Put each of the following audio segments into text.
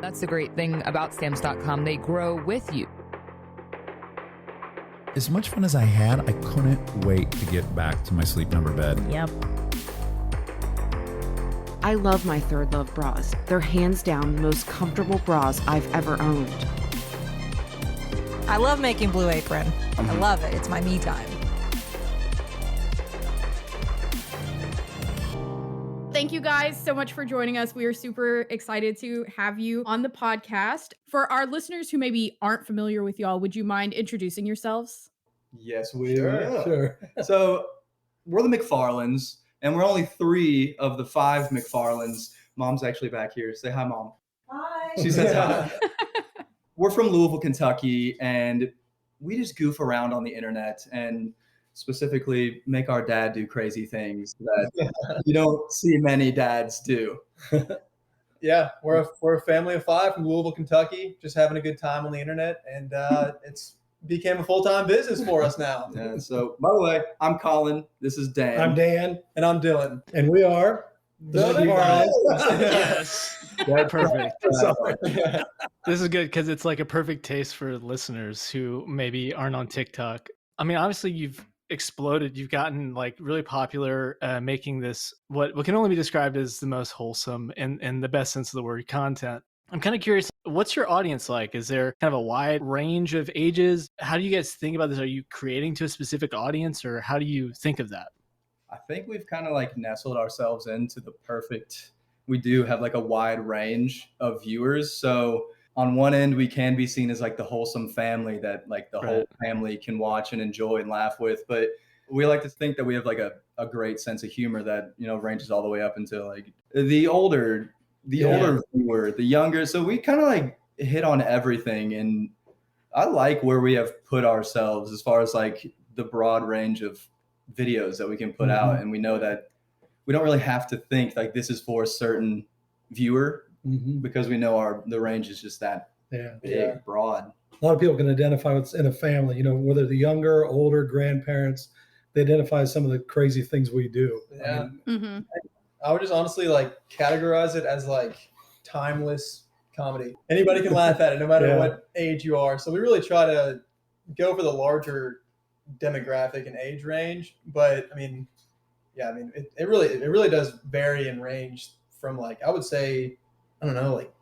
That's the great thing about stamps.com. They grow with you. As much fun as I had, I couldn't wait to get back to my Sleep Number bed. Yep. I love my Third Love bras. They're hands down the most comfortable bras I've ever owned. I love making Blue Apron. I love it. It's my me time. Thank you guys so much for joining us. We are super excited to have you on the podcast. For our listeners who maybe aren't familiar with y'all, would you mind introducing yourselves? Yes, we Sure, sure. So we're the McFarlands, and we're only 3 of the 5 McFarlands. Mom's actually back here. Say hi, Mom. Hi. She says hi. We're from Louisville, Kentucky, and we just goof around on the internet and specifically make our dad do crazy things that you don't see many dads do. Yeah, we're a family of 5 from Louisville, Kentucky, just having a good time on the internet, and it's became a full-time business for us now. Yeah, so, by the way, I'm Colin. This is Dan. I'm Dan. And I'm Dylan. And we are The McFarlands. Yes. That's Perfect. Sorry. This is good because it's like a perfect taste for listeners who maybe aren't on TikTok. I mean, obviously you've exploded. You've gotten like really popular, making this what can only be described as the most wholesome and the best sense of the word content. I'm kind of curious, what's your audience like? Is there kind of a wide range of ages? How do you guys think about this? Are you creating to a specific audience, or how do you think of that? I think we've kind of like nestled ourselves into the perfect, we do have like a wide range of viewers. So on one end, we can be seen as like the wholesome family that like the whole family can watch and enjoy and laugh with. But we like to think that we have like a great sense of humor that, you know, ranges all the way up into like the older viewer, the younger. So we kind of like hit on everything. And I like where we have put ourselves as far as like the broad range of videos that we can put out. And we know that we don't really have to think like this is for a certain viewer. Because we know the range is just that big, broad. A lot of people can identify what's in a family, you know, whether the younger, older, grandparents, they identify some of the crazy things we do. Yeah. I would just honestly like categorize it as like timeless comedy. Anybody can laugh at it no matter what age you are. So we really try to go for the larger demographic and age range. But I mean, it really does vary in range from like, I would say, I don't know, like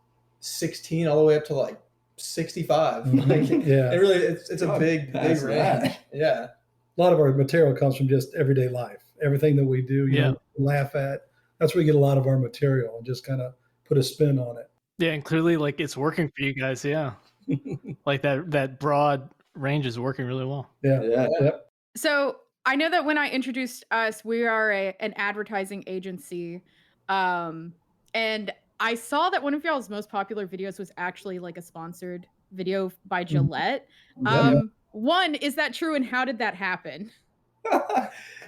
16 all the way up to like 65. Like, it's a big range. Yeah. A lot of our material comes from just everyday life. Everything that we do, you know, laugh at. That's where we get a lot of our material and just kind of put a spin on it. Yeah, and clearly like it's working for you guys. Yeah. Like that broad range is working really well. Yeah. So I know that when I introduced us, we are an advertising agency. And I saw that one of y'all's most popular videos was actually like a sponsored video by Gillette. One, is that true? And how did that happen?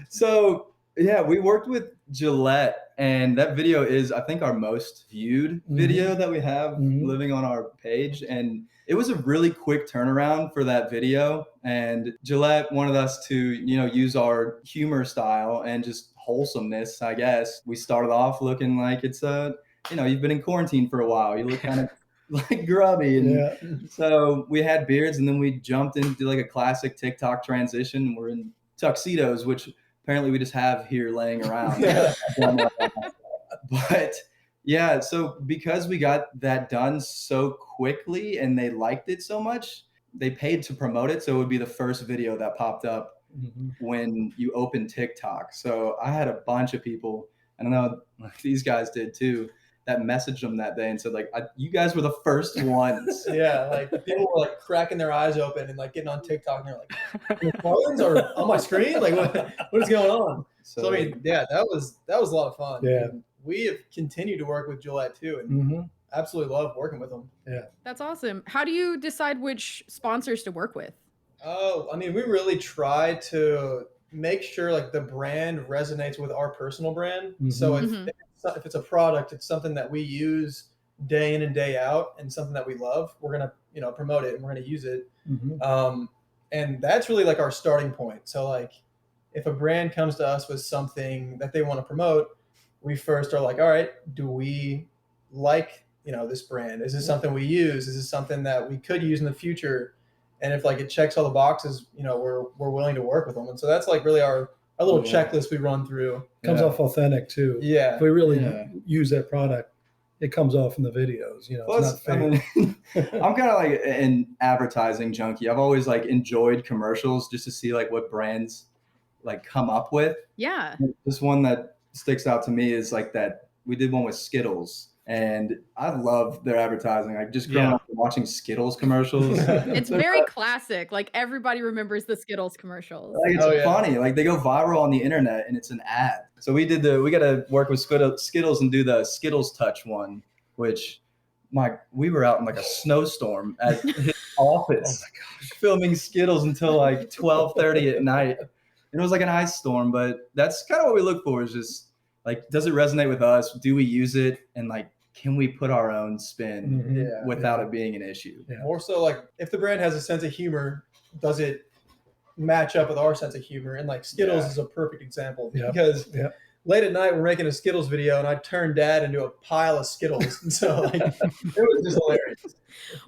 So yeah, we worked with Gillette, and that video is, I think, our most viewed video that we have living on our page. And it was a really quick turnaround for that video. And Gillette wanted us to, you know, use our humor style and just wholesomeness, I guess. We started off looking like it's you know, you've been in quarantine for a while. You look kind of like grubby. And so we had beards, and then we jumped into like a classic TikTok transition. We're in tuxedos, which apparently we just have here laying around. But yeah, so because we got that done so quickly and they liked it so much, they paid to promote it. So it would be the first video that popped up when you open TikTok. So I had a bunch of people, I don't know if these guys did too, that messaged them that day and said like, you guys were the first ones. Yeah, like people were like cracking their eyes open and like getting on TikTok and they're like, McFarlands are on my screen? Like what is going on? So I mean, yeah, that was a lot of fun. Yeah. And we have continued to work with Gillette too, and absolutely love working with them. Yeah. That's awesome. How do you decide which sponsors to work with? Oh, I mean, we really try to make sure like the brand resonates with our personal brand. So if it's a product, it's something that we use day in and day out and something that we love, we're going to, you know, promote it and we're going to use it. And that's really like our starting point. So like if a brand comes to us with something that they want to promote, we first are like, all right, do we like this brand? Is this something we use? Is this something that we could use in the future? And if like it checks all the boxes, we're willing to work with them. And so that's like really our little checklist we run through. Comes off authentic too. Yeah. If we really use that product, it comes off in the videos. Plus, it's not fake. I'm kind of like an advertising junkie. I've always like enjoyed commercials just to see like what brands like come up with. Yeah. This one that sticks out to me is like that we did one with Skittles. And I love their advertising. Like just growing up watching Skittles commercials. It's very classic. Like everybody remembers the Skittles commercials. Like, it's funny. Like they go viral on the internet and it's an ad. So we got to work with Skittles and do the Skittles Touch one, which we were out in like a snowstorm at his office filming Skittles until like 12:30 at night. And it was like an ice storm, but that's kind of what we look for is just like, does it resonate with us? Do we use it? And like, can we put our own spin without it being an issue? Yeah. More so like if the brand has a sense of humor, does it match up with our sense of humor? And like Skittles is a perfect example because late at night we're making a Skittles video and I turned Dad into a pile of Skittles. And so like it was just hilarious.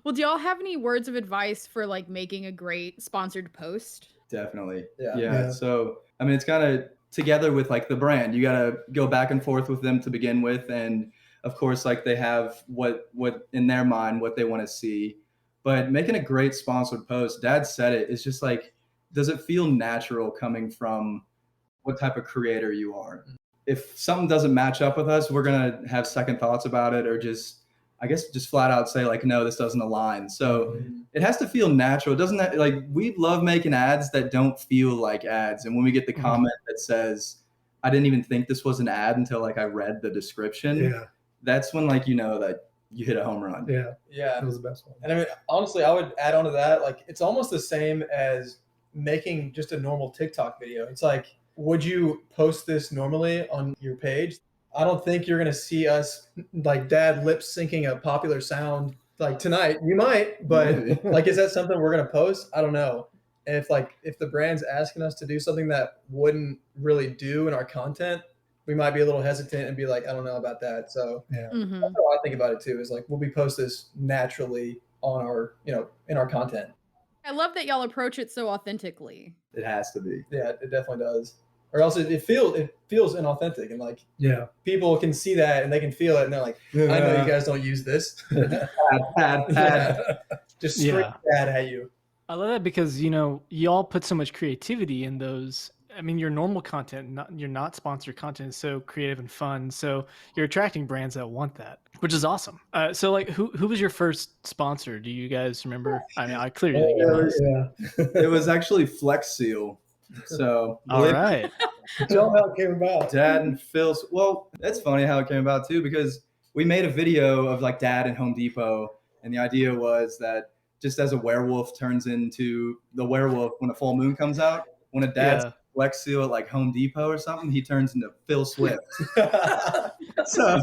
Well, do y'all have any words of advice for like making a great sponsored post? Definitely. Yeah. So, I mean, it's kind of together with like the brand, you got to go back and forth with them to begin with. And of course, like they have what in their mind, what they want to see, but making a great sponsored post, Dad said it, is just like, does it feel natural coming from what type of creator you are? If something doesn't match up with us, we're going to have second thoughts about it, or just flat out say like, no, this doesn't align. So it has to feel natural. It doesn't like, we love making ads that don't feel like ads. And when we get the comment that says, I didn't even think this was an ad until like I read the description, that's when like, that you hit a home run. Yeah. That was the best one. And I mean, honestly, I would add on to that. Like, it's almost the same as making just a normal TikTok video. It's like, would you post this normally on your page? I don't think you're going to see us like Dad lip syncing a popular sound like tonight. You might, but like, is that something we're going to post? I don't know. And if the brand's asking us to do something that wouldn't really do in our content, we might be a little hesitant and be like, I don't know about that. So that's how I think about it too, is like, will we post this naturally on our, in our content? I love that y'all approach it so authentically. It has to be. Yeah, it definitely does. Or else it feels inauthentic, and like people can see that and they can feel it and they're like, I know you guys don't use this. Just straight bad at you. I love that because y'all put so much creativity in those. I mean, your normal content, your not sponsored content is so creative and fun. So you're attracting brands that want that, which is awesome. So like, who was your first sponsor? Do you guys remember? I mean, I clearly think it was. It was actually Flex Seal. So all right. Tell them how it came about. Dad and Phil's. Well, that's funny how it came about too, because we made a video of like Dad and Home Depot, and the idea was that just as a werewolf turns into the werewolf when a full moon comes out, when a dad's Flex Seal at like Home Depot or something, he turns into Phil Swift. So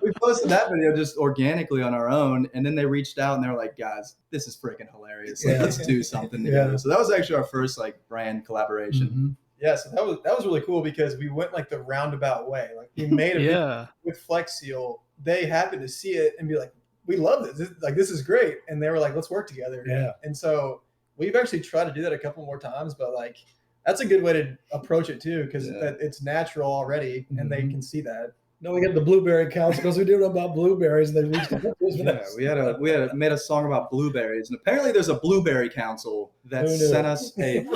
we posted that video just organically on our own, and then they reached out and they were like, guys, this is freaking hilarious. Like, let's do something together. So that was actually our first like brand collaboration. Yeah, so that was really cool because we went like the roundabout way. Like we made a video with Flex Seal. They happened to see it and be like, we love this. This is great. And they were like, let's work together. Yeah. And so we've actually tried to do that a couple more times, but like that's a good way to approach it too, because it's natural already and they can see that. No, we got the Blueberry Council because we did it about blueberries and they reached out to us. We had made a song about blueberries, and apparently there's a Blueberry Council that sent us a.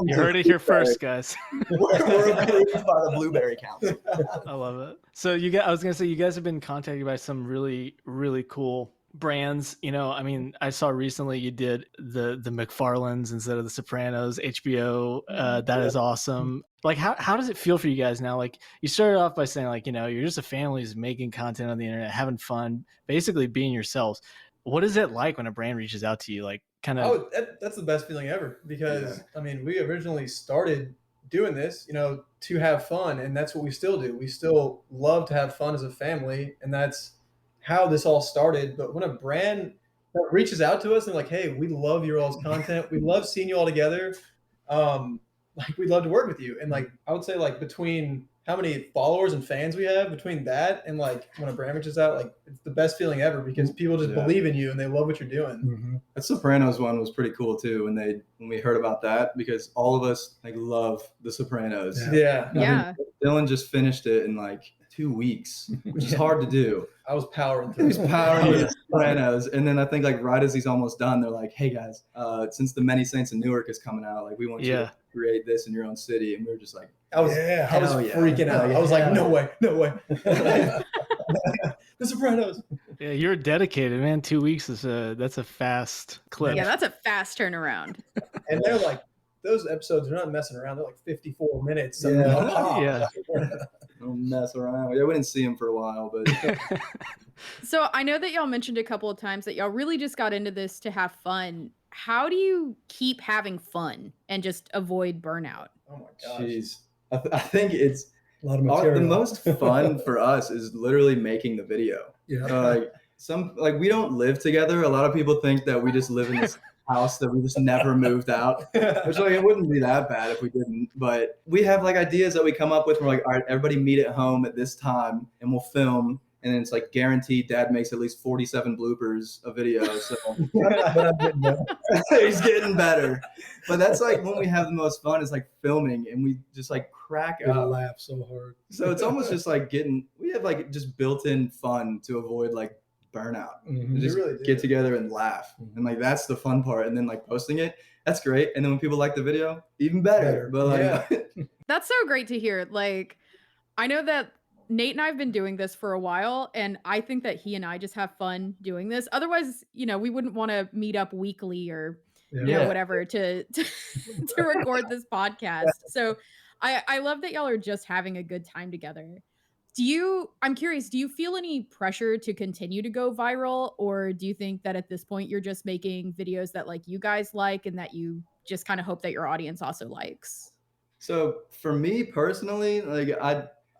You heard it here first, guys. We're approved by the Blueberry Council. I love it. So I was gonna say, you guys have been contacted by some really, really cool brands. I mean, I saw recently you did the McFarlands instead of the Sopranos, HBO. That is awesome. Like, how does it feel for you guys now? Like, you started off by saying like, you're just a family who's making content on the internet, having fun, basically being yourselves. What is it like when a brand reaches out to you? Like, kind of. Oh, that's the best feeling ever, because I mean, we originally started doing this, to have fun, and that's what we still do. We still love to have fun as a family, and that's how this all started. But when a brand that reaches out to us and like, hey, we love your all's content, we love seeing you all together, like we'd love to work with you. And like I would say, like between how many followers and fans we have between that and like when Abramage is out, like it's the best feeling ever because people just believe in you and they love what you're doing. Mm-hmm. That Sopranos one was pretty cool too when we heard about that, because all of us like love The Sopranos. Yeah. I mean, Dylan just finished it in like 2 weeks, which is hard to do. I was powering through. He's powering The Sopranos, and then I think like right as he's almost done, they're like, "Hey guys, since The Many Saints in Newark is coming out, like we want you to create this in your own city." And we were just like, I was freaking out. I was like, no way. The Sopranos. Yeah, you're dedicated, man. 2 weeks that's a fast clip. Yeah, that's a fast turnaround. And they're like, those episodes are not messing around. They're like 54 minutes. So don't mess around. Yeah, we didn't see him for a while, but So I know that y'all mentioned a couple of times that y'all really just got into this to have fun. How do you keep having fun and just avoid burnout? Oh my gosh. Jeez. I think it's a lot of material. The most fun for us is literally making the video. Yeah. We don't live together. A lot of people think that we just live in this house that we just never moved out, which like it wouldn't be that bad if we didn't, but we have like ideas that we come up with. We're like, all right, everybody meet at home at this time and we'll film, and then it's like guaranteed dad makes at least 47 bloopers a video, so he's getting better. But that's like when we have the most fun is like filming, and we just like crack I up, laugh so hard. so it's almost just like we have like just built-in fun to avoid like burnout. Mm-hmm. Just really do. get together and laugh, and like that's the fun part. And then like posting it, that's great. And then when people like the video, even better. But like That's so great to hear. Like, I know that Nate and I have been doing this for a while, and I think that he and I just have fun doing this. Otherwise, we wouldn't want to meet up weekly or whatever to record this podcast. So I love that y'all are just having a good time together. I'm curious, do you feel any pressure to continue to go viral, or do you think that at this point you're just making videos that like you guys like and that you just kind of hope that your audience also likes? So for me personally, like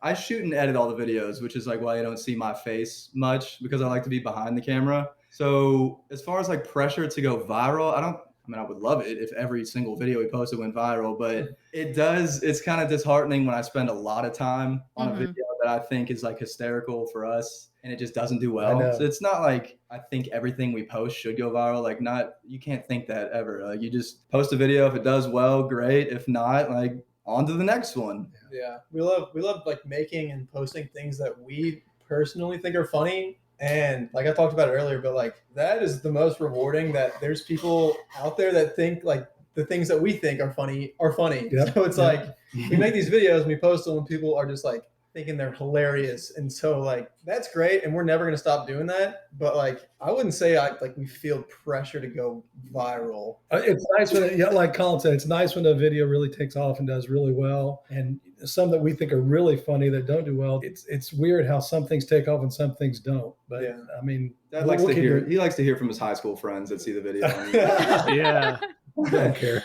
I shoot and edit all the videos, which is like why I don't see my face much, because I like to be behind the camera. So as far as like pressure to go viral, I would love it if every single video we posted went viral, but it's kind of disheartening when I spend a lot of time on a video that I think is like hysterical for us and it just doesn't do well. So it's not like I think everything we post should go viral. Like you can't think that ever. Like you just post a video. If it does well, great. If not, like on to the next one. Yeah. We love like making and posting things that we personally think are funny. And like I talked about earlier, but like that is the most rewarding, that there's people out there that think like the things that we think are funny are funny. Yep. So it's like we make these videos and we post them and people are just like thinking they're hilarious. And so like that's great, and we're never going to stop doing that. But like I wouldn't say we feel pressure to go viral. It's nice when like Colin said, it's nice when a video really takes off and does really well. And some that we think are really funny that don't do well. It's weird how some things take off and some things don't. But I mean, Dad likes to hear. He likes to hear from his high school friends that see the video. Yeah. I don't care.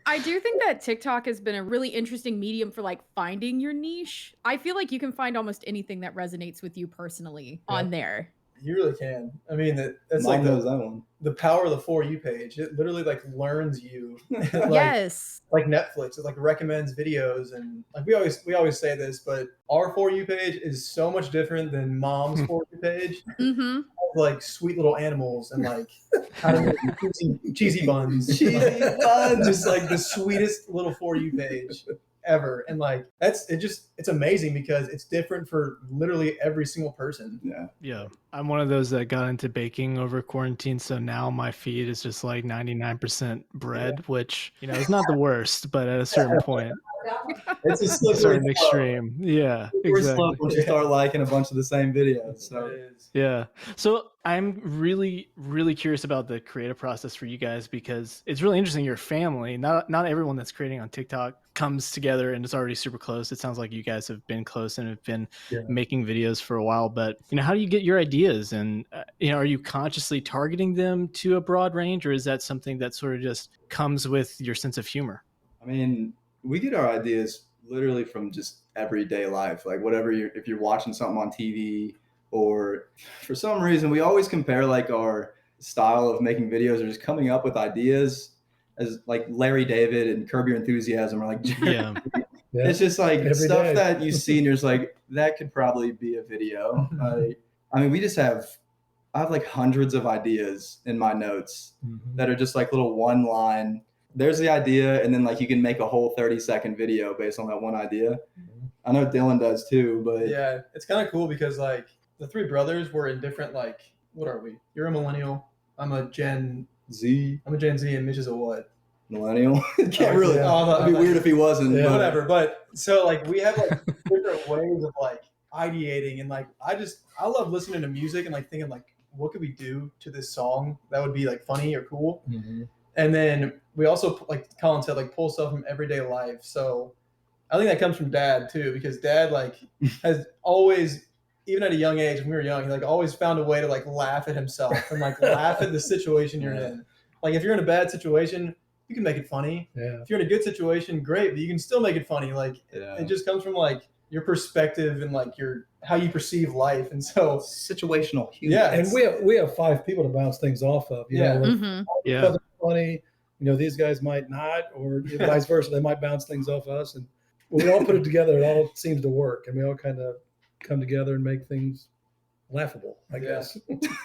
I do think that TikTok has been a really interesting medium for like finding your niche. I feel like you can find almost anything that resonates with you personally on there. You really can. I mean, that's Mine like knows that one. The power of the For You page. It literally like learns you. Yes. Like Netflix, it like recommends videos, and like we always say this, but our For You page is so much different than Mom's For You page. Mm-hmm. Like sweet little animals and like how to make cheesy buns. Just like the sweetest little For You page ever. And like it's amazing because it's different for literally every single person. Yeah. I'm one of those that got into baking over quarantine, so now my feed is just like 99% bread, which is not the worst, but at a certain point it's a certain extreme. Yeah, exactly. Once you start liking a bunch of the same videos. So yeah. So I'm really, really curious about the creative process for you guys, because it's really interesting. Your family, not everyone that's creating on TikTok comes together and is already super close. It sounds like you guys have been close and have been making videos for a while, but how do you get your ideas? And are you consciously targeting them to a broad range, or is that something that sort of just comes with your sense of humor? I mean, we get our ideas literally from just everyday life, like whatever if you're watching something on TV, or for some reason we always compare like our style of making videos or just coming up with ideas as like Larry David and Curb Your Enthusiasm, or like Yeah. It's just like Every stuff day. that you see and you're just like, that could probably be a video. I mean, I have like hundreds of ideas in my notes that are just like little one line. There's the idea, and then like you can make a whole 30-second video based on that one idea. I know Dylan does too, but yeah, it's kind of cool because like the three brothers were in different like, what are we? You're a millennial. I'm a Gen Z. I'm a Gen Z, and Mitch is a what? Millennial. Can't really. Yeah. It'd be weird if he wasn't. Yeah. but- Whatever. But so like we have like different ways of like ideating, and like I love listening to music and like thinking like, what could we do to this song that would be like funny or cool? And then we also, like Colin said, like pull stuff from everyday life. So I think that comes from Dad too, because Dad like has always, even at a young age when we were young, he like always found a way to like laugh at himself and like laugh at the situation you're in. Like if you're in a bad situation, you can make it funny. Yeah. If you're in a good situation, great, but you can still make it funny. Like it just comes from like your perspective and like how you perceive life. And so situational humor. yeah, And we have 5 people to bounce things off of. You know, Mhm. Yeah. if funny. You know, these guys might not, or vice versa. They might bounce things off us, and when we all put it together, it all seems to work, and we all kind of come together and make things laughable, I guess.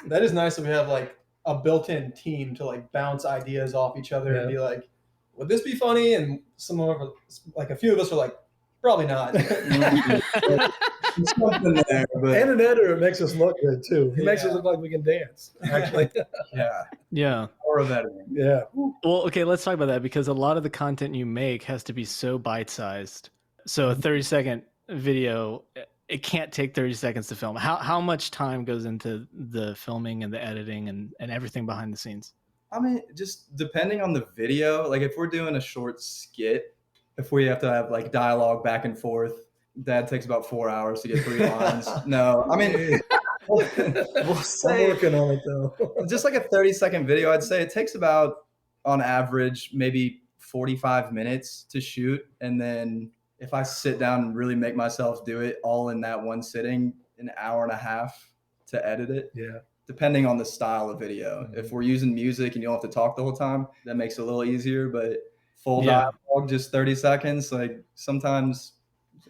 that is nice that we have like a built-in team to like bounce ideas off each other and be like, would this be funny? And some of us, like a few of us are like, probably not. There's something there, but And an editor makes us look good too. He makes us look like we can dance. Actually, Yeah. or of editing. yeah. Well, okay, let's talk about that because a lot of the content you make has to be so bite-sized. So a 30-second video, it can't take 30 seconds to film. How much time goes into the filming and the editing and everything behind the scenes? I mean, just depending on the video, like if we're doing a short skit, if we have to have like dialogue back and forth, Dad takes about 4 hours to get 3 lines. No, I mean, we'll I'm say working on it though. just like a 30-second video, I'd say it takes about, on average, maybe 45 minutes to shoot. And then if I sit down and really make myself do it all in that one sitting, an hour and a half to edit it. Yeah. Depending on the style of video. If we're using music and you don't have to talk the whole time, that makes it a little easier. But full dialogue, just 30 seconds, like sometimes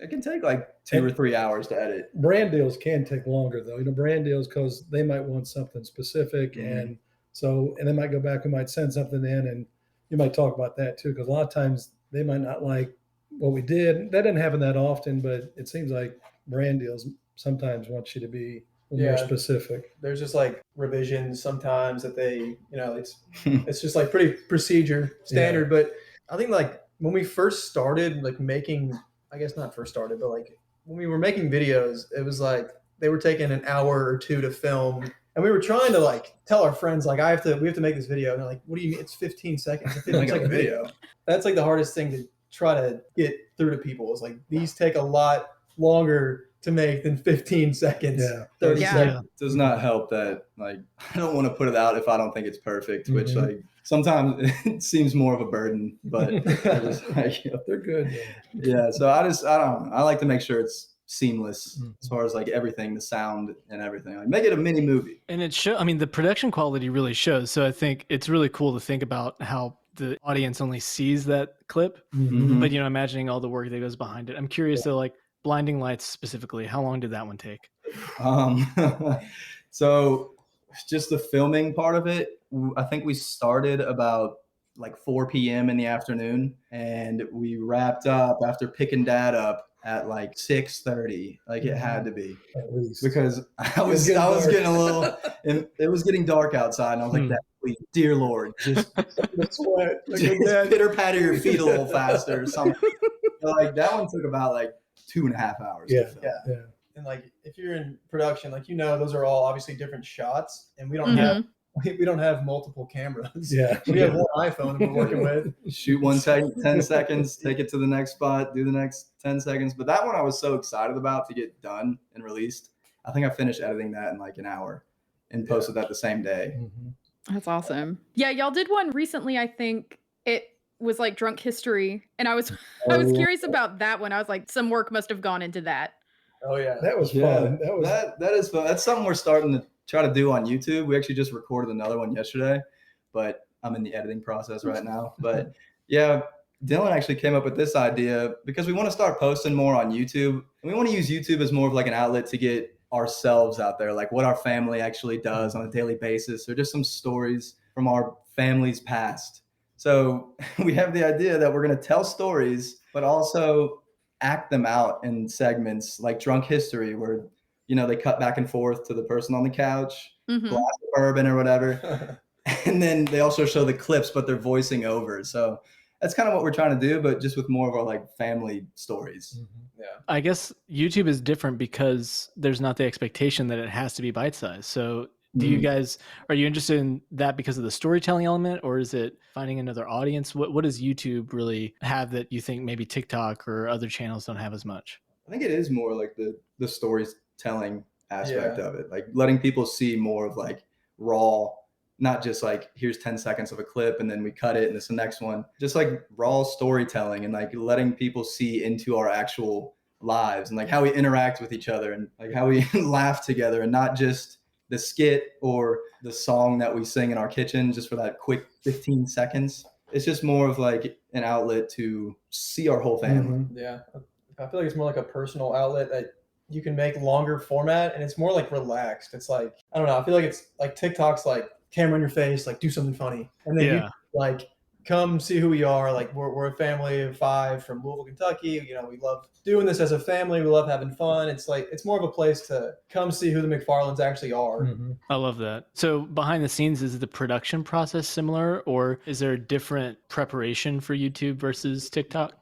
it can take like 2 or 3 hours to edit. Brand deals can take longer though. You know, brand deals because they might want something specific, and they might go back and might send something in, and you might talk about that too, because a lot of times they might not like what we did. That doesn't happen that often, but it seems like brand deals sometimes want you to be more specific. There's just like revisions sometimes that they, it's just like pretty procedure standard. But I think like when we first started like making, I guess not first started, but like when we were making videos, it was like they were taking an hour or 2 to film. And we were trying to like tell our friends, like, we have to make this video. And they're like, what do you mean? It's 15 seconds. It's 15 second video. That's like the hardest thing to try to get through to people is like, these take a lot longer to make than 15 seconds. 30 seconds. It does not help that like I don't want to put it out if I don't think it's perfect, which like sometimes it seems more of a burden, but I just, like, they're good. Yeah. So I don't know. I like to make sure it's seamless as far as like everything, the sound and everything. Like make it a mini movie. And I mean, the production quality really shows. So I think it's really cool to think about how the audience only sees that clip, but imagining all the work that goes behind it. I'm curious though, like Blinding Lights specifically, how long did that one take? So just the filming part of it, I think we started about like 4 p.m. in the afternoon, and we wrapped up after picking Dad up at like 6:30. Like it had to be, at least, because I was getting a little, and it was getting dark outside, and I was like, "Dad, please, dear Lord, just sweat, just pitter patter your feet a little faster or something." So, like that one took about like 2.5 hours. Yeah. To film. And like if you're in production, like those are all obviously different shots, and we don't have multiple cameras. Yeah. We have one iPhone that we're working with. Shoot one 10 seconds, take it to the next spot, do the next 10 seconds. But that one I was so excited about to get done and released. I think I finished editing that in like an hour and posted that the same day. That's awesome. Yeah, y'all did one recently. I think it was like Drunk History, and I was curious about that one. I was like, some work must have gone into that. Oh yeah, that was fun. That is fun. That's something we're starting to try to do on YouTube. We actually just recorded another one yesterday, but I'm in the editing process right now. But yeah, Dylan actually came up with this idea because we want to start posting more on YouTube. And we want to use YouTube as more of like an outlet to get ourselves out there, like what our family actually does on a daily basis, or just some stories from our family's past. So we have the idea that we're going to tell stories, but also act them out in segments like Drunk History, where, you know, they cut back and forth to the person on the couch, glass of bourbon or whatever. And then they also show the clips, but they're voicing over. So that's kind of what we're trying to do, but just with more of our like family stories. Yeah. I guess YouTube is different because there's not the expectation that it has to be bite-sized. So do you guys, are you interested in that because of the storytelling element, or is it finding another audience? What does YouTube really have that you think maybe TikTok or other channels don't have as much? I think it is more like the storytelling aspect of it, like letting people see more of like raw, not just like here's 10 seconds of a clip and then we cut it and it's the next one, just like raw storytelling and like letting people see into our actual lives and like how we interact with each other and like how we laugh together, and not just the skit or the song that we sing in our kitchen just for that quick 15 seconds. It's just more of like an outlet to see our whole family. Yeah. I feel like it's more like a personal outlet that you can make longer format, and it's more like relaxed. It's like, I don't know, I feel like it's like TikTok's like camera in your face, like do something funny. And then you like come see who we are. Like we're a family of 5 from Louisville, Kentucky. You know, we love doing this as a family. We love having fun. It's like, it's more of a place to come see who the McFarlands actually are. I love that. So behind the scenes, is the production process similar, or is there a different preparation for YouTube versus TikTok?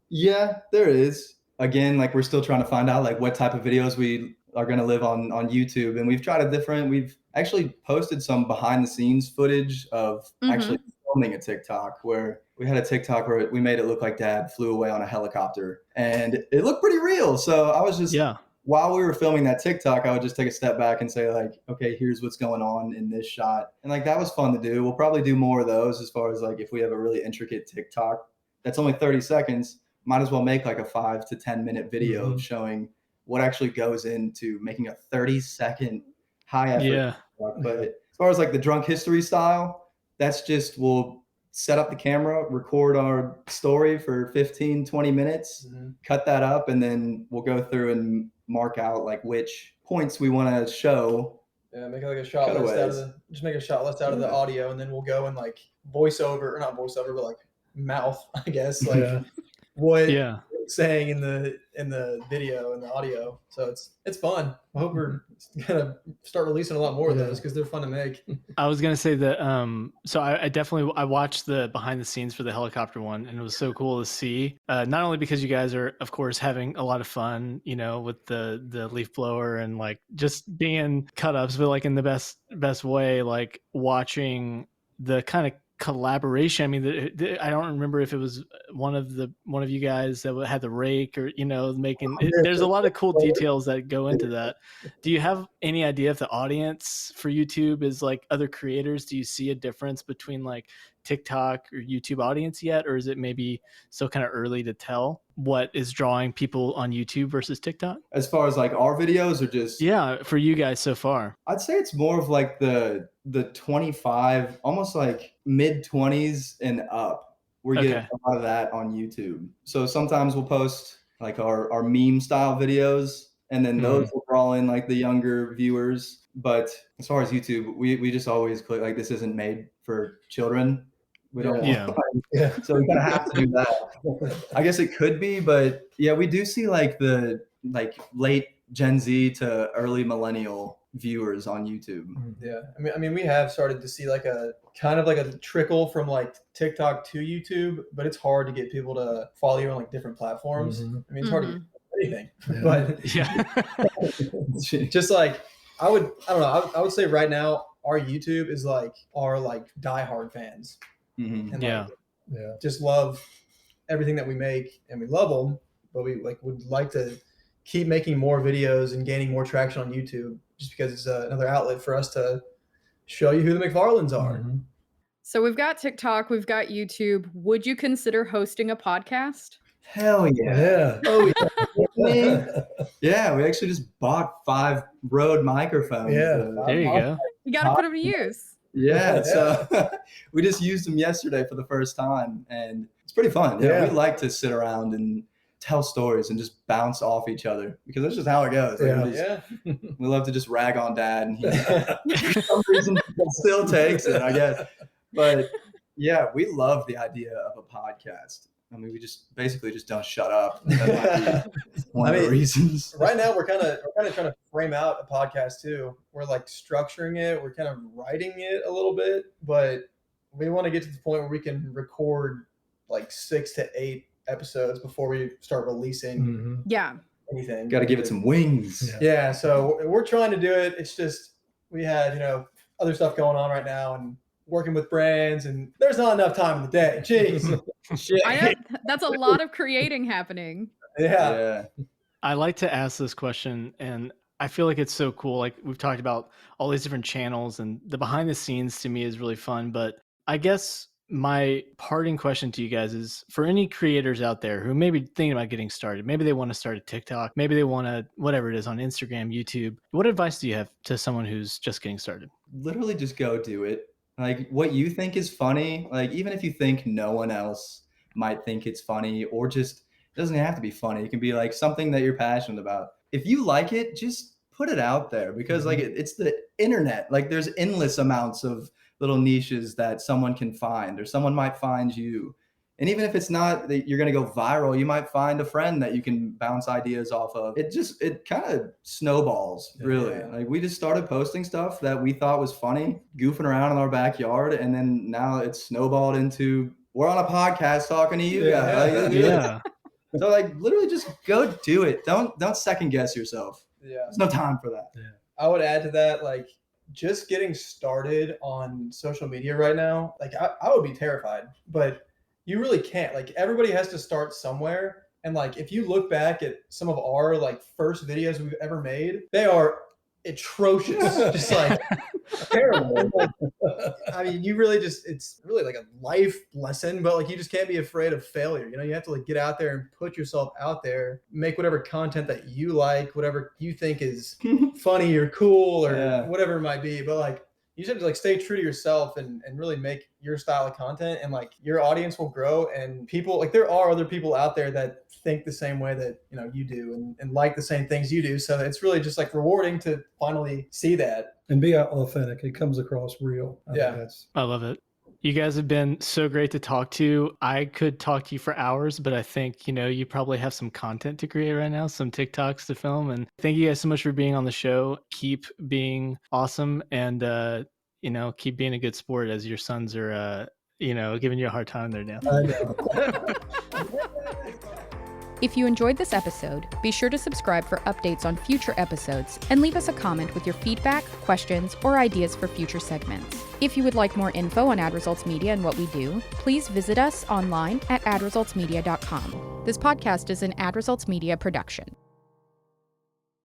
Yeah, there is. Again, like we're still trying to find out like what type of videos we are going to live on YouTube. And we've tried we've actually posted some behind the scenes footage of actually filming a TikTok, where we had a TikTok where we made it look like Dad flew away on a helicopter, and it looked pretty real. So I was just, while we were filming that TikTok, I would just take a step back and say like, okay, here's what's going on in this shot. And like, that was fun to do. We'll probably do more of those, as far as like, if we have a really intricate TikTok that's only 30 seconds, might as well make like a 5 to 10 minute video showing what actually goes into making a 30-second high effort TikTok. But as far as like the Drunk History style, that's just, we'll set up the camera, record our story for 15, 20 minutes, cut that up, and then we'll go through and mark out like which points we want to show. Yeah, make like a shot list out of the audio, and then we'll go and like not voiceover, but like mouth, I guess, like what saying in the video and the audio. So it's fun. I hope we're gonna start releasing a lot more of those because they're fun to make. I was gonna say that so I watched the behind the scenes for the helicopter one, and it was so cool to see, not only because you guys are of course having a lot of fun, you know, with the leaf blower and like just being cut ups, but like in the best way, like watching the kind of collaboration. I mean, I don't remember if it was one of you guys that had the rake, or, you know, making it, there's a lot of cool details that go into that. Do you have any idea if the audience for YouTube is like other creators? Do you see a difference between like TikTok or YouTube audience yet, or is it maybe still kind of early to tell what is drawing people on YouTube versus TikTok? As far as like our videos, or just for you guys so far? I'd say it's more of like the 25, almost like mid-20s and up. We get a lot of that on YouTube. So sometimes we'll post like our meme style videos, and then those will draw in like the younger viewers. But as far as YouTube, we just always click like, this isn't made for children. We don't so we kind of have to do that. I guess it could be, but yeah, we do see like the late Gen Z to early millennial viewers on YouTube. Yeah, I mean, we have started to see like a kind of like a trickle from like TikTok to YouTube, but it's hard to get people to follow you on like different platforms. I mean, it's hard to get anything, but just like I would say right now our YouTube is like our like diehard fans. And just love everything that we make, and we love them, but we like would like to keep making more videos and gaining more traction on YouTube, just because it's another outlet for us to show you who the McFarlands are. So we've got TikTok, we've got YouTube. Would you consider hosting a podcast? Hell yeah. Oh yeah. Yeah, we actually just bought 5 Rode microphones. There you go. You got to put them to use. Yeah, so we just used them yesterday for the first time, and It's pretty fun. Yeah. We like to sit around and tell stories and just bounce off each other because that's just how it goes. We love to just rag on Dad, and he for some reason still takes it, I guess. But yeah, we love the idea of a podcast. I mean, we just basically just don't shut up. That might be one of the reasons. Right now, we're kind of trying to frame out a podcast too. We're like structuring it. We're kind of writing it a little bit, but we want to get to the point where we can record like 6 to 8 episodes before we start releasing anything. Got to give it some wings. Yeah. So we're trying to do it. It's just we have other stuff going on right now and working with brands, and there's not enough time in the day. Jeez. Shit. I know that's a lot of creating happening. Yeah. I like to ask this question, and I feel like it's so cool. Like we've talked about all these different channels, and the behind the scenes to me is really fun. But I guess my parting question to you guys is for any creators out there who may be thinking about getting started, maybe they want to start a TikTok, maybe they want to, whatever it is, on Instagram, YouTube. What advice do you have to someone who's just getting started? Literally just go do it. Like what you think is funny, like even if you think no one else might think it's funny, or just it doesn't have to be funny. It can be like something that you're passionate about. If you like it, just put it out there because like it's the internet. Like there's endless amounts of little niches that someone can find, or someone might find you. And even if it's not that you're going to go viral, you might find a friend that you can bounce ideas off of. It kind of snowballs, really. Like we just started posting stuff that we thought was funny, goofing around in our backyard. And then now it's snowballed into, we're on a podcast talking to you guys. Like, so like literally just go do it. Don't second guess yourself. Yeah. There's no time for that. Yeah. I would add to that, like just getting started on social media right now, like I would be terrified, but you really can't. Like everybody has to start somewhere. And like if you look back at some of our like first videos we've ever made, they are atrocious. Just like terrible. I mean, you really it's really like a life lesson, but like you just can't be afraid of failure. You have to like get out there and put yourself out there, make whatever content that you like, whatever you think is funny or cool or whatever it might be. But like you just have to like stay true to yourself and really make your style of content, and like your audience will grow, and people like there are other people out there that think the same way that you do and like the same things you do. So it's really just like rewarding to finally see that and be authentic. It comes across real. I love it. You guys have been so great to talk to. I could talk to you for hours, but I think, you probably have some content to create right now, some TikToks to film. And thank you guys so much for being on the show. Keep being awesome and, keep being a good sport as your sons are, giving you a hard time there now. I know. If you enjoyed this episode, be sure to subscribe for updates on future episodes and leave us a comment with your feedback, questions, or ideas for future segments. If you would like more info on Ad Results Media and what we do, please visit us online at adresultsmedia.com. This podcast is an Ad Results Media production.